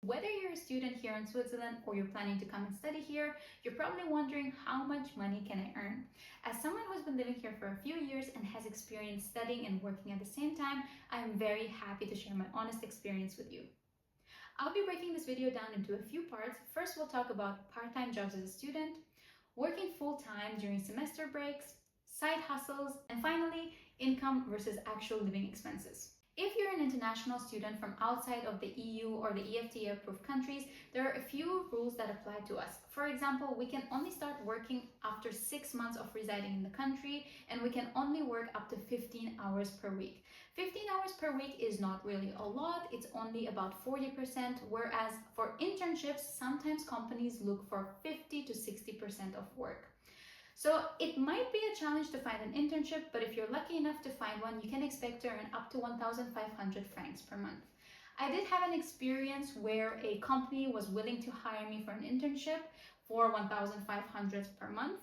Whether you're a student here in Switzerland or you're planning to come and study here, you're probably wondering, how much money can I earn? As someone who's been living here for a few years and has experience studying and working at the same time, I'm very happy to share my honest experience with you. I'll be breaking this video down into a few parts. First, we'll talk about part-time jobs as a student, working full-time during semester breaks, side hustles, and finally, income versus actual living expenses. If you're an international student from outside of the EU or the EFTA-approved countries, there are a few rules that apply to us. For example, we can only start working after 6 months of residing in the country, and we can only work up to 15 hours per week. 15 hours per week is not really a lot, it's only about 40%, whereas for internships, sometimes companies look for 50 to 60% of work. So it might be a challenge to find an internship, but if you're lucky enough to find one, you can expect to earn up to 1,500 francs per month. I did have an experience where a company was willing to hire me for an internship for 1,500 per month,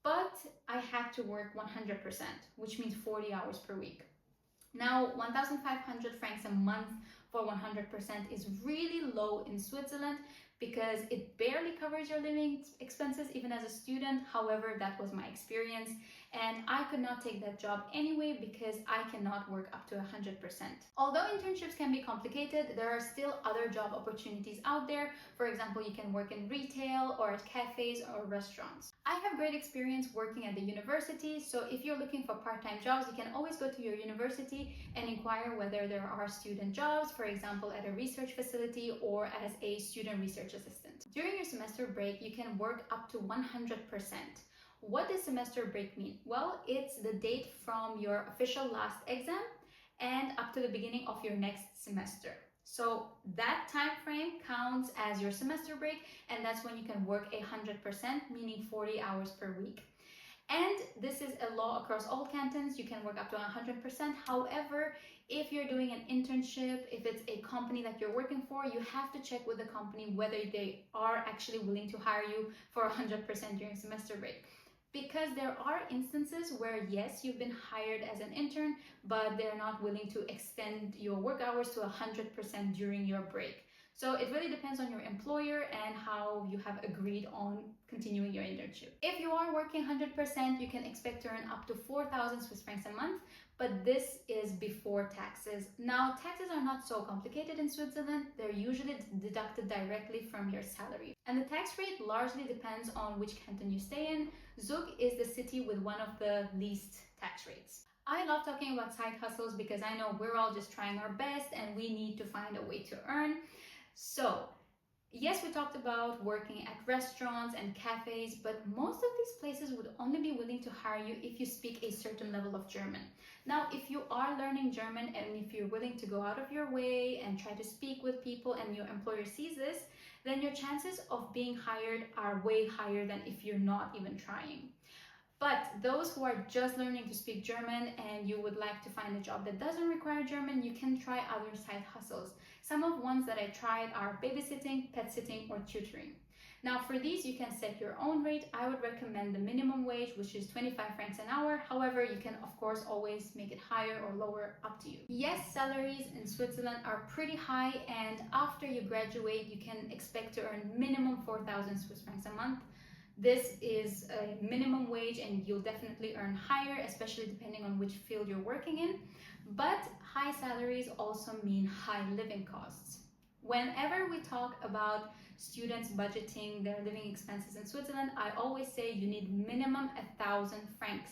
but I had to work 100%, which means 40 hours per week. Now, 1,500 francs a month for 100% is really low in Switzerland because it barely covers your living expenses even as a student. However, that was my experience, and I could not take that job anyway because I cannot work up to 100%. Although internships can be complicated, there are still other job opportunities out there. For example, you can work in retail or at cafes or restaurants. I have great experience working at the university, so if you're looking for part-time jobs, you can always go to your university and inquire whether there are student jobs, for example, at a research facility or as a student research assistant. During your semester break, you can work up to 100%. What does semester break mean? Well, it's the date from your official last exam and up to the beginning of your next semester. So that time frame counts as your semester break, and that's when you can work 100%, meaning 40 hours per week. And this is a law across all cantons. You can work up to 100%. However, if you're doing an internship, if it's a company that you're working for, you have to check with the company whether they are actually willing to hire you for 100% during semester break. Because there are instances where, yes, you've been hired as an intern, but they're not willing to extend your work hours to 100% during your break. So it really depends on your employer and how you have agreed on continuing your internship. If you are working 100%, you can expect to earn up to 4,000 Swiss francs a month, but this is before taxes. Now, taxes are not so complicated in Switzerland. They're usually deducted directly from your salary. And the tax rate largely depends on which canton you stay in. Zug is the city with one of the least tax rates. I love talking about side hustles because I know we're all just trying our best and we need to find a way to earn. So, yes, we talked about working at restaurants and cafes, but most of these places would only be willing to hire you if you speak a certain level of German. Now, if you are learning German and if you're willing to go out of your way and try to speak with people and your employer sees this, then your chances of being hired are way higher than if you're not even trying. But those who are just learning to speak German and you would like to find a job that doesn't require German, you can try other side hustles. Some of ones that I tried are babysitting, pet sitting, or tutoring. Now for these, you can set your own rate. I would recommend the minimum wage, which is 25 francs an hour. However, you can of course always make it higher or lower, up to you. Yes, salaries in Switzerland are pretty high, and after you graduate, you can expect to earn minimum 4,000 Swiss francs a month. This is a minimum wage and you'll definitely earn higher, especially depending on which field you're working in. But high salaries also mean high living costs. Whenever we talk about students budgeting their living expenses in Switzerland, I always say you need minimum 1,000 francs.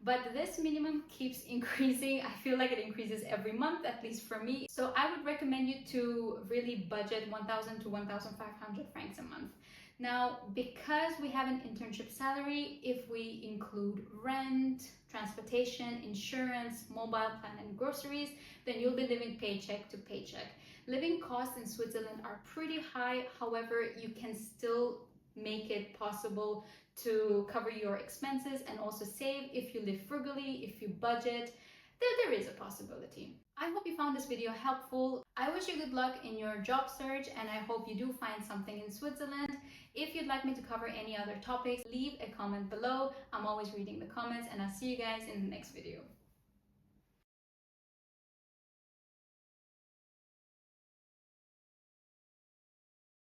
But this minimum keeps increasing. I feel like it increases every month, at least for me. So I would recommend you to really budget 1,000 to 1,500 francs a month. Now, because we have an internship salary, if we include rent, transportation, insurance, mobile plan, and groceries, then you'll be living paycheck to paycheck. Living costs in Switzerland are pretty high. However, you can still make it possible to cover your expenses and also save if you live frugally, if you budget. There is a possibility. I hope you found this video helpful. I wish you good luck in your job search, and I hope you do find something in Switzerland. If you'd like me to cover any other topics, leave a comment below. I'm always reading the comments, and I'll see you guys in the next video.